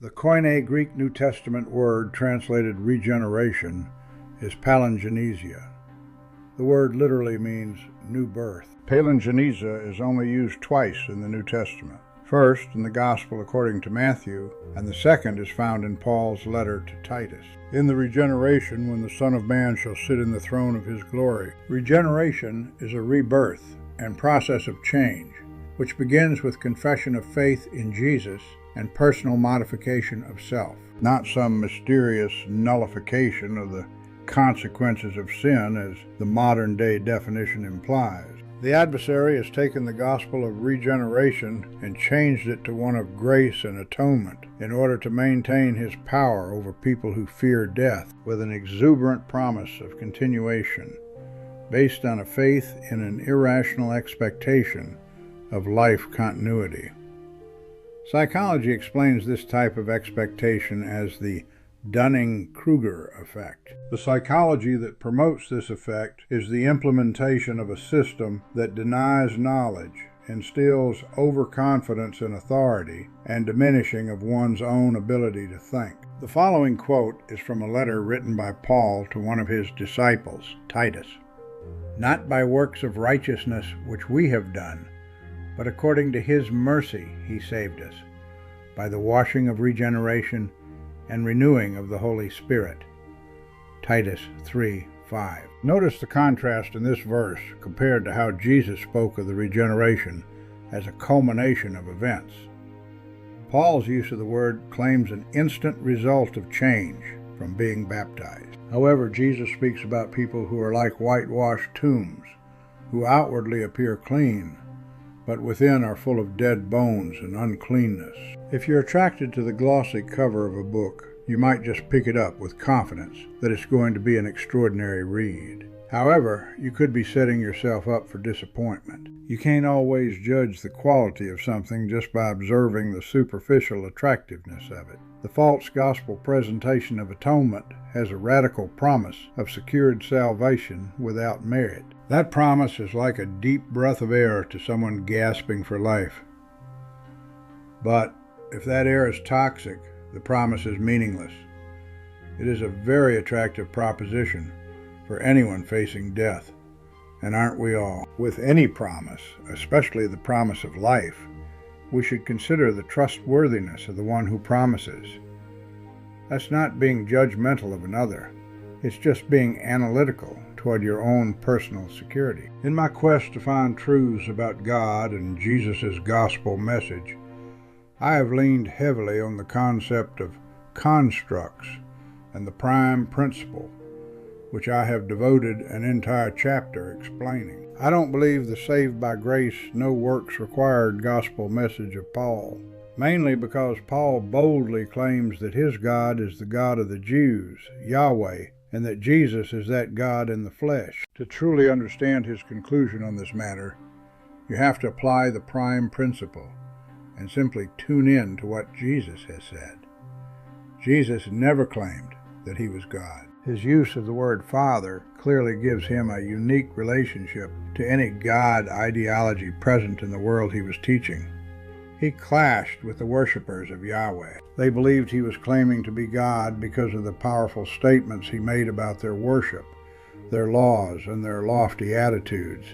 The Koine Greek New Testament word translated regeneration is palingenesia. The word literally means new birth. Palingenesia is only used twice in the New Testament. First in the Gospel according to Matthew, and the second is found in Paul's letter to Titus. In the regeneration, when the Son of Man shall sit in the throne of his glory. Regeneration is a rebirth and process of change, which begins with confession of faith in Jesus and personal modification of self, not some mysterious nullification of the consequences of sin as the modern-day definition implies. The adversary has taken the gospel of regeneration and changed it to one of grace and atonement in order to maintain his power over people who fear death, with an exuberant promise of continuation based on a faith in an irrational expectation of life continuity. Psychology explains this type of expectation as the Dunning-Kruger effect. The psychology that promotes this effect is the implementation of a system that denies knowledge, instills overconfidence in authority, and diminishing of one's own ability to think. The following quote is from a letter written by Paul to one of his disciples, Titus. "Not by works of righteousness which we have done, but according to his mercy he saved us, by the washing of regeneration and renewing of the Holy Spirit." Titus 3:5. Notice the contrast in this verse compared to how Jesus spoke of the regeneration as a culmination of events. Paul's use of the word claims an instant result of change from being baptized. However, Jesus speaks about people who are like whitewashed tombs, who outwardly appear clean, but within are full of dead bones and uncleanness. If you're attracted to the glossy cover of a book, you might just pick it up with confidence that it's going to be an extraordinary read. However, you could be setting yourself up for disappointment. You can't always judge the quality of something just by observing the superficial attractiveness of it. The false gospel presentation of atonement has a radical promise of secured salvation without merit. That promise is like a deep breath of air to someone gasping for life. But if that air is toxic, the promise is meaningless. It is a very attractive proposition for anyone facing death, and aren't we all? With any promise, especially the promise of life, we should consider the trustworthiness of the one who promises. That's not being judgmental of another. It's just being analytical toward your own personal security. In my quest to find truths about God and Jesus' gospel message, I have leaned heavily on the concept of constructs and the prime principle, which I have devoted an entire chapter explaining. I don't believe the saved by grace, no works required gospel message of Paul, mainly because Paul boldly claims that his God is the God of the Jews, Yahweh, and that Jesus is that God in the flesh. To truly understand his conclusion on this matter, you have to apply the prime principle and simply tune in to what Jesus has said. Jesus never claimed that he was God. His use of the word Father clearly gives him a unique relationship to any God ideology present in the world he was teaching. He clashed with the worshippers of Yahweh. They believed he was claiming to be God because of the powerful statements he made about their worship, their laws, and their lofty attitudes.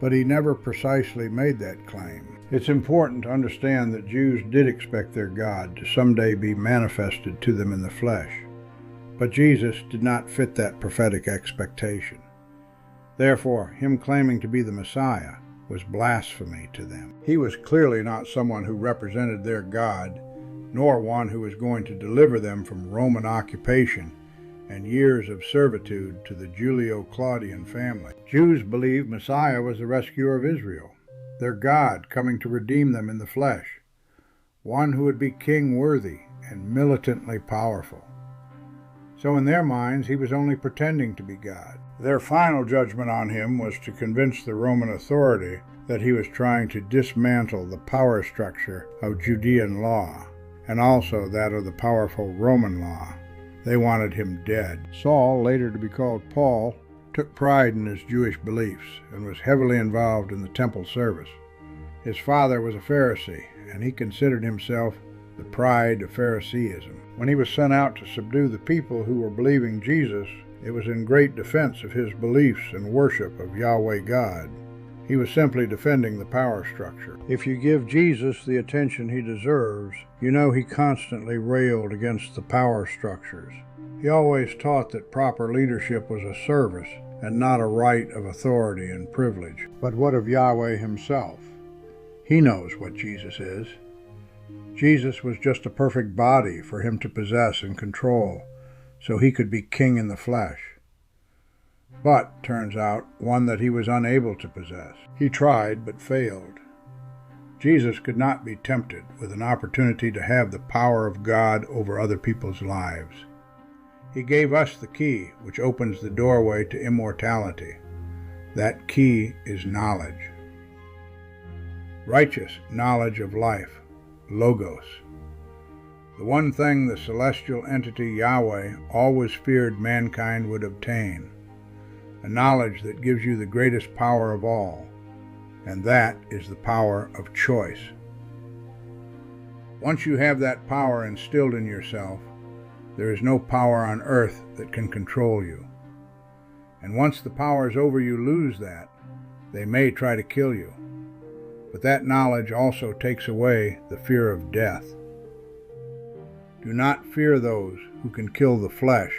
But he never precisely made that claim. It's important to understand that Jews did expect their God to someday be manifested to them in the flesh. But Jesus did not fit that prophetic expectation. Therefore, him claiming to be the Messiah was blasphemy to them. He was clearly not someone who represented their God, nor one who was going to deliver them from Roman occupation and years of servitude to the Julio-Claudian family. Jews believed Messiah was the rescuer of Israel, their God coming to redeem them in the flesh, one who would be king-worthy and militantly powerful. So in their minds, he was only pretending to be God. Their final judgment on him was to convince the Roman authority that he was trying to dismantle the power structure of Judean law, and also that of the powerful Roman law. They wanted him dead. Saul, later to be called Paul, took pride in his Jewish beliefs and was heavily involved in the temple service. His father was a Pharisee, and he considered himself the pride of Phariseeism. When he was sent out to subdue the people who were believing Jesus, it was in great defense of his beliefs and worship of Yahweh God. He was simply defending the power structure. If you give Jesus the attention he deserves, you know he constantly railed against the power structures. He always taught that proper leadership was a service and not a right of authority and privilege. But what of Yahweh himself? He knows what Jesus is. Jesus was just a perfect body for him to possess and control, so he could be king in the flesh. But, turns out, one that he was unable to possess. He tried, but failed. Jesus could not be tempted with an opportunity to have the power of God over other people's lives. He gave us the key, which opens the doorway to immortality. That key is knowledge. Righteous knowledge of life, Logos. The one thing the celestial entity Yahweh always feared mankind would obtain. A knowledge that gives you the greatest power of all, and that is the power of choice. Once you have that power instilled in yourself, there is no power on earth that can control you. And once the powers over you lose that, they may try to kill you. But that knowledge also takes away the fear of death. Do not fear those who can kill the flesh,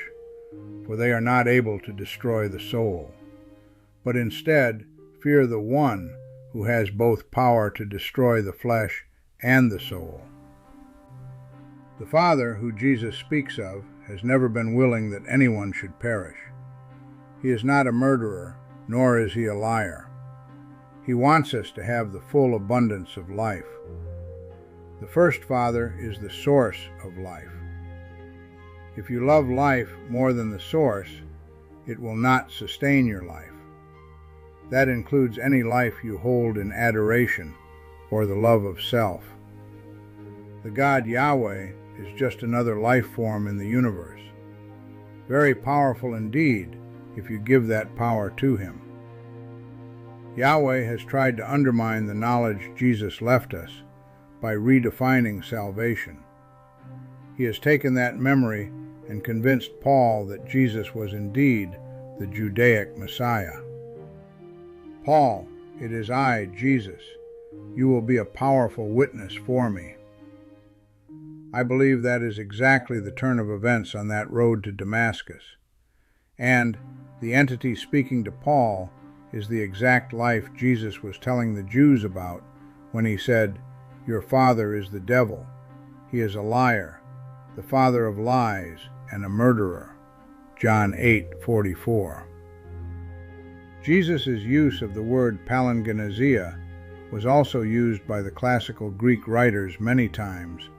for they are not able to destroy the soul. But instead, fear the one who has both power to destroy the flesh and the soul. The Father, who Jesus speaks of, has never been willing that anyone should perish. He is not a murderer, nor is he a liar. He wants us to have the full abundance of life. The first Father is the source of life. If you love life more than the source, it will not sustain your life. That includes any life you hold in adoration or the love of self. The God Yahweh is just another life form in the universe. Very powerful indeed if you give that power to him. Yahweh has tried to undermine the knowledge Jesus left us by redefining salvation. He has taken that memory and convinced Paul that Jesus was indeed the Judaic Messiah. Paul, it is I, Jesus. You will be a powerful witness for me. I believe that is exactly the turn of events on that road to Damascus. And the entity speaking to Paul is the exact life Jesus was telling the Jews about when he said, "Your father is the devil. He is a liar, the father of lies, and a murderer." John 8:44. Jesus' use of the word palingenesia was also used by the classical Greek writers many times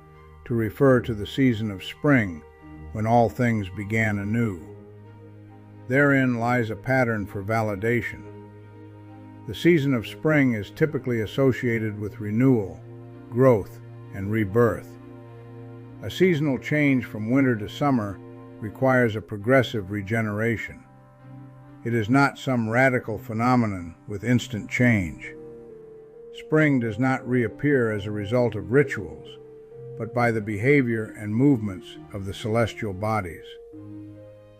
to refer to the season of spring when all things began anew. Therein lies a pattern for validation. The season of spring is typically associated with renewal, growth, and rebirth. A seasonal change from winter to summer requires a progressive regeneration. It is not some radical phenomenon with instant change. Spring does not reappear as a result of rituals, but by the behavior and movements of the celestial bodies.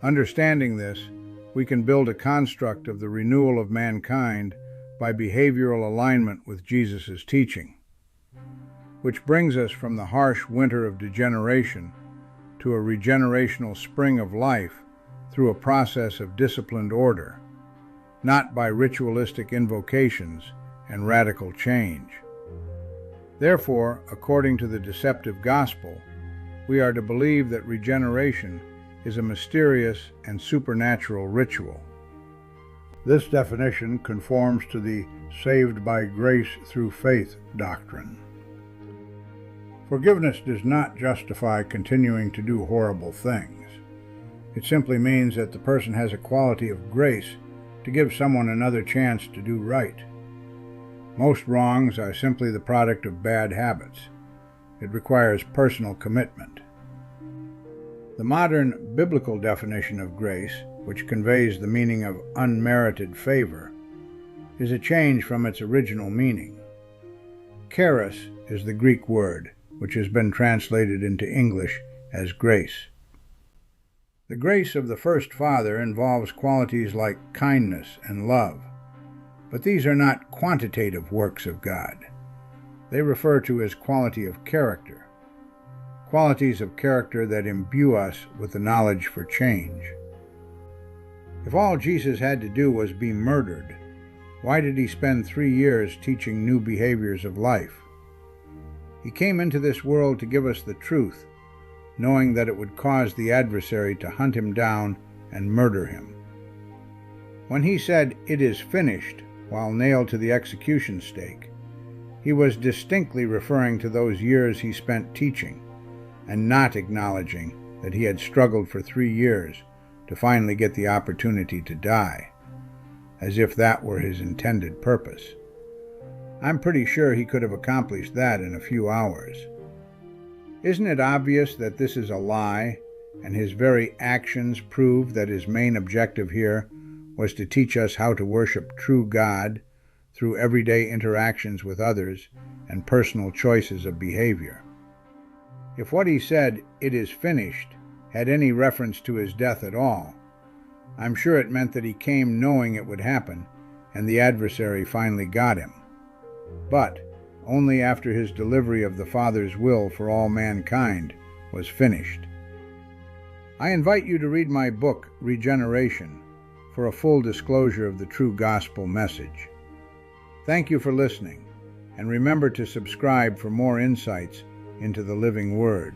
Understanding this, we can build a construct of the renewal of mankind by behavioral alignment with Jesus' teaching, which brings us from the harsh winter of degeneration to a regenerational spring of life through a process of disciplined order, not by ritualistic invocations and radical change. Therefore, according to the deceptive gospel, we are to believe that regeneration is a mysterious and supernatural ritual. This definition conforms to the saved by grace through faith doctrine. Forgiveness does not justify continuing to do horrible things. It simply means that the person has a quality of grace to give someone another chance to do right. Most wrongs are simply the product of bad habits. It requires personal commitment. The modern biblical definition of grace, which conveys the meaning of unmerited favor, is a change from its original meaning. Charis is the Greek word, which has been translated into English as grace. The grace of the first father involves qualities like kindness and love, but these are not quantitative works of God. They refer to his quality of character, qualities of character that imbue us with the knowledge for change. If all Jesus had to do was be murdered, why did he spend 3 years teaching new behaviors of life? He came into this world to give us the truth, knowing that it would cause the adversary to hunt him down and murder him. When he said, "It is finished," while nailed to the execution stake, he was distinctly referring to those years he spent teaching, and not acknowledging that he had struggled for 3 years to finally get the opportunity to die, as if that were his intended purpose. I'm pretty sure he could have accomplished that in a few hours. Isn't it obvious that this is a lie, and his very actions prove that his main objective here was to teach us how to worship true God through everyday interactions with others and personal choices of behavior? If what he said, "It is finished," had any reference to his death at all, I'm sure it meant that he came knowing it would happen, and the adversary finally got him. But only after his delivery of the Father's will for all mankind was finished. I invite you to read my book, Regeneration, for a full disclosure of the true gospel message. Thank you for listening, and remember to subscribe for more insights into the living Word.